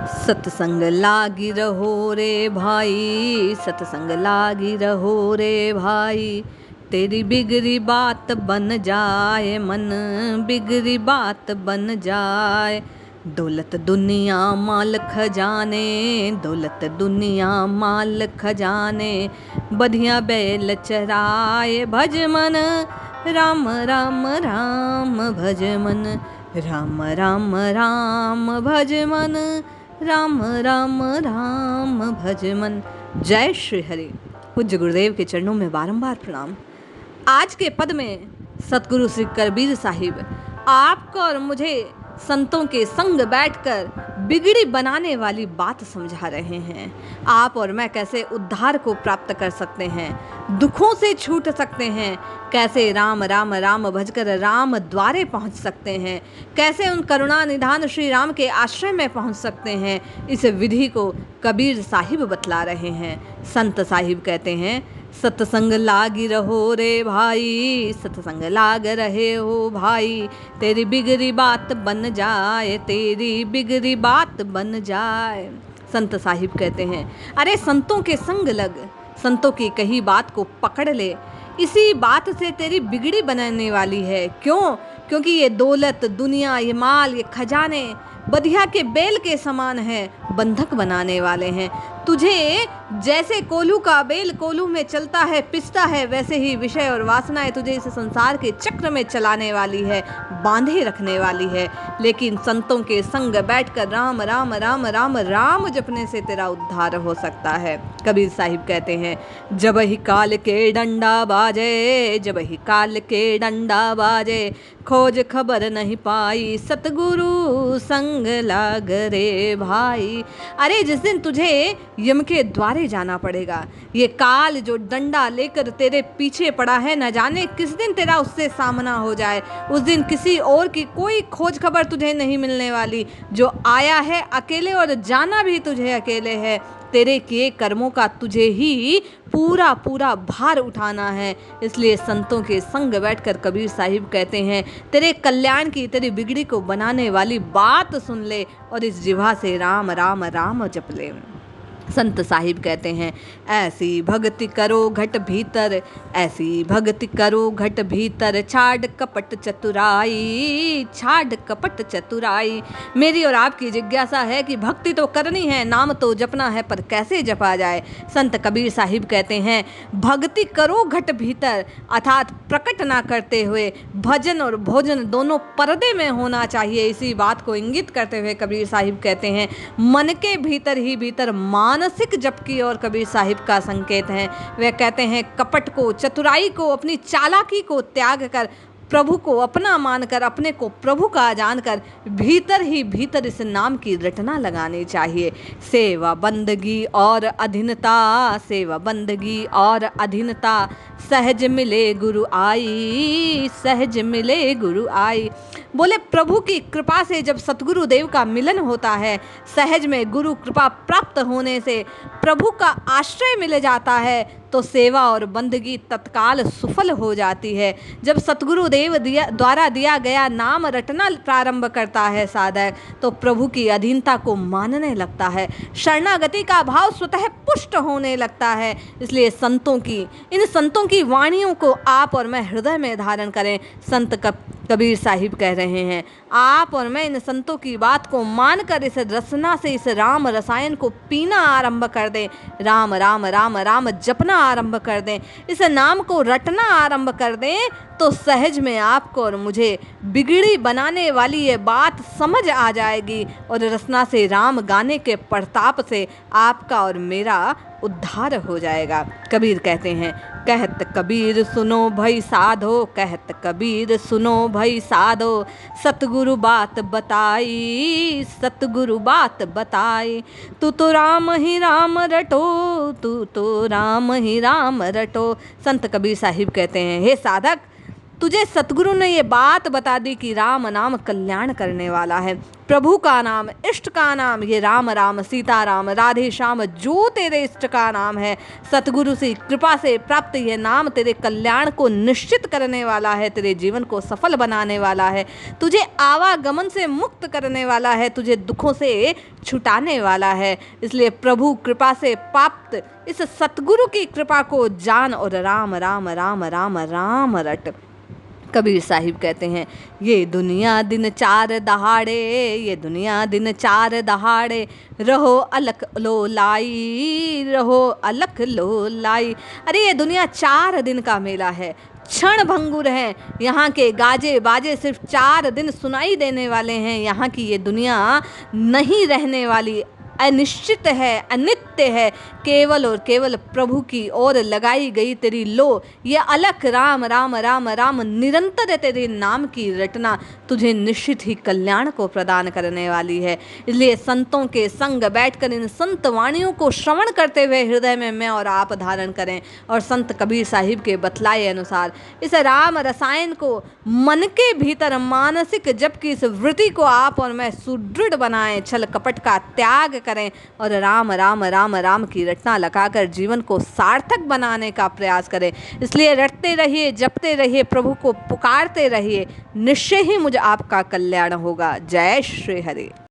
सत्संग लागी रहो रे भाई, सत्संग लागी रहो रे भाई। तेरी बिगड़ी बात बन जाए मन, बिगड़ी बात बन जाए। दौलत दुनिया माल खजाने, दौलत दुनिया माल खजाने। बधिया बैल चराए भज मन, राम राम राम भज मन, राम राम राम भज मन, राम राम राम भज मन। जय श्री हरि। पूज्य गुरुदेव के चरणों में बारंबार प्रणाम। आज के पद में सतगुरु श्री कबीर साहिब आपको और मुझे संतों के संग बैठकर बिगड़ी बनाने वाली बात समझा रहे हैं। आप और मैं कैसे उद्धार को प्राप्त कर सकते हैं, दुखों से छूट सकते हैं, कैसे राम राम राम भजकर राम द्वारे पहुंच सकते हैं, कैसे उन करुणा निधान श्री राम के आश्रय में पहुंच सकते हैं। इस विधि को कबीर साहिब बतला रहे हैं। संत साहिब कहते हैं, सत्संग लागी रहो रे भाई, सत्संग लाग रहे हो भाई। तेरी बिगड़ी बात बन जाए, तेरी बिगड़ी बात बन जाए। संत साहिब कहते हैं, अरे संतों के संग लग, संतों की कही बात को पकड़ ले, इसी बात से तेरी बिगड़ी बनाने वाली है। क्यों? क्योंकि ये दौलत दुनिया, ये माल, ये खजाने बधिया के बैल के समान है, बंधक बनाने वाले हैं। तुझे जैसे कोल्हू का बैल कोल्हू में चलता है, पिसता है, वैसे ही विषय और वासनाएं तुझे इस संसार के चक्र में चलाने वाली है, बांधे रखने वाली है। लेकिन संतों के संग बैठकर राम राम राम राम राम जपने से तेरा उद्धार हो सकता है। कबीर साहिब कहते हैं, जब ही काल के डंडा बाजे, जब ही काल के डंडा बाजे, खोज खबर नहीं पाई, सतगुरु संग लाग रे भाई। अरे जिस दिन तुझे यम के द्वारे जाना पड़ेगा, ये काल जो डंडा लेकर तेरे पीछे पड़ा है, न जाने किस दिन तेरा उससे सामना हो जाए। उस दिन किसी और की कोई खोज खबर तुझे नहीं मिलने वाली। जो आया है अकेले और जाना भी तुझे अकेले है। तेरे किए कर्मों का तुझे ही पूरा पूरा भार उठाना है। इसलिए संतों के संग बैठकर कबीर साहिब कहते हैं, तेरे कल्याण की, तेरी बिगड़ी को बनाने वाली बात सुन ले और इस जिह्वा से राम राम राम जप ले। संत साहिब कहते हैं, ऐसी भक्ति करो घट भीतर, ऐसी भक्ति करो घट भीतर, छाड़ कपट चतुराई, छाड़ कपट चतुराई। मेरी और आपकी जिज्ञासा है कि भक्ति तो करनी है, नाम तो जपना है, पर कैसे जपा जाए। संत कबीर साहिब कहते हैं, भक्ति करो घट भीतर, अर्थात प्रकट ना करते हुए भजन और भोजन दोनों पर्दे में होना चाहिए। इसी बात को इंगित करते हुए कबीर साहिब कहते हैं, मन के भीतर ही भीतर मानसिक जप की और कबीर साहिब का संकेत है। वे कहते हैं, कपट को, चतुराई को, अपनी चालाकी को त्याग कर प्रभु को अपना मानकर, अपने को प्रभु का जानकर भीतर ही भीतर इस नाम की रटना लगानी चाहिए। सेवा बंदगी और अधीनता, सेवा बंदगी और अधीनता, सहज मिले गुरु आई, सहज मिले गुरु आई। बोले प्रभु की कृपा से जब सतगुरु देव का मिलन होता है, सहज में गुरु कृपा प्राप्त होने से प्रभु का आश्रय मिल जाता है, तो सेवा और बंदगी तत्काल सफल हो जाती है। जब सतगुरु देव द्वारा दिया गया नाम रटना प्रारंभ करता है साधक, तो प्रभु की अधीनता को मानने लगता है, शरणागति का भाव स्वतः पुष्ट होने लगता है। इसलिए संतों की, इन संतों की वाणियों को आप और मैं हृदय में धारण करें। संत कबीर साहिब कह रहे हैं, आप और मैं इन संतों की बात को मानकर इस रसना से, इस राम रसायन को पीना आरंभ कर दें, राम राम राम राम जपना आरंभ कर दें, इस नाम को रटना आरंभ कर दें, तो सहज में आपको और मुझे बिगड़ी बनाने वाली ये बात समझ आ जाएगी और रसना से राम गाने के प्रताप से आपका और मेरा उद्धार हो जाएगा। कबीर कहते हैं, कहत कबीर सुनो भई साधो, कहत कबीर सुनो भई साधो, सतगुरु बात बताई, सतगुरु बात बताई। तू तो राम ही राम रटो, तू तो राम ही राम रटो। संत कबीर साहिब कहते हैं, हे साधक, तुझे सतगुरु ने ये बात बता दी कि राम नाम कल्याण करने वाला है। प्रभु का नाम, इष्ट का नाम, ये राम राम सीता राम राधे श्याम जो तेरे इष्ट का नाम है, सतगुरु से कृपा से प्राप्त ये नाम तेरे कल्याण को निश्चित करने वाला है, तेरे जीवन को सफल बनाने वाला है, तुझे आवागमन से मुक्त करने वाला है, तुझे दुखों से छुटाने वाला है। इसलिए प्रभु कृपा से प्राप्त इस सतगुरु की कृपा को जान और राम राम राम राम राम रट। कबीर साहिब कहते हैं, ये दुनिया दिन चार दहाड़े, ये दुनिया दिन चार दहाड़े, रहो अलख लो लाई, रहो अलख लो लाई। अरे ये दुनिया 4 दिन का मेला है, क्षण भंगुर हैं, यहाँ के गाजे बाजे सिर्फ 4 दिन सुनाई देने वाले हैं। यहाँ की ये दुनिया नहीं रहने वाली, अनिश्चित है, अनित्य है, केवल और केवल प्रभु की ओर लगाई गई तेरी लो, ये अलख राम राम राम राम निरंतर तेरे नाम की रटना तुझे निश्चित ही कल्याण को प्रदान करने वाली है। इसलिए संतों के संग बैठकर इन संत वाणियों को श्रवण करते हुए हृदय में मैं और आप धारण करें और संत कबीर साहिब के बतलाए अनुसार इस राम रसायन को मन के भीतर मानसिक जबकि इस वृत्ति को आप और मैं सुदृढ़ बनाएं, छल कपट का त्याग करें और राम राम राम राम की रटना लगाकर जीवन को सार्थक बनाने का प्रयास करें। इसलिए रटते रहिए, जपते रहिए, प्रभु को पुकारते रहिए, निश्चय ही मुझे आपका कल्याण होगा। जय श्री हरि।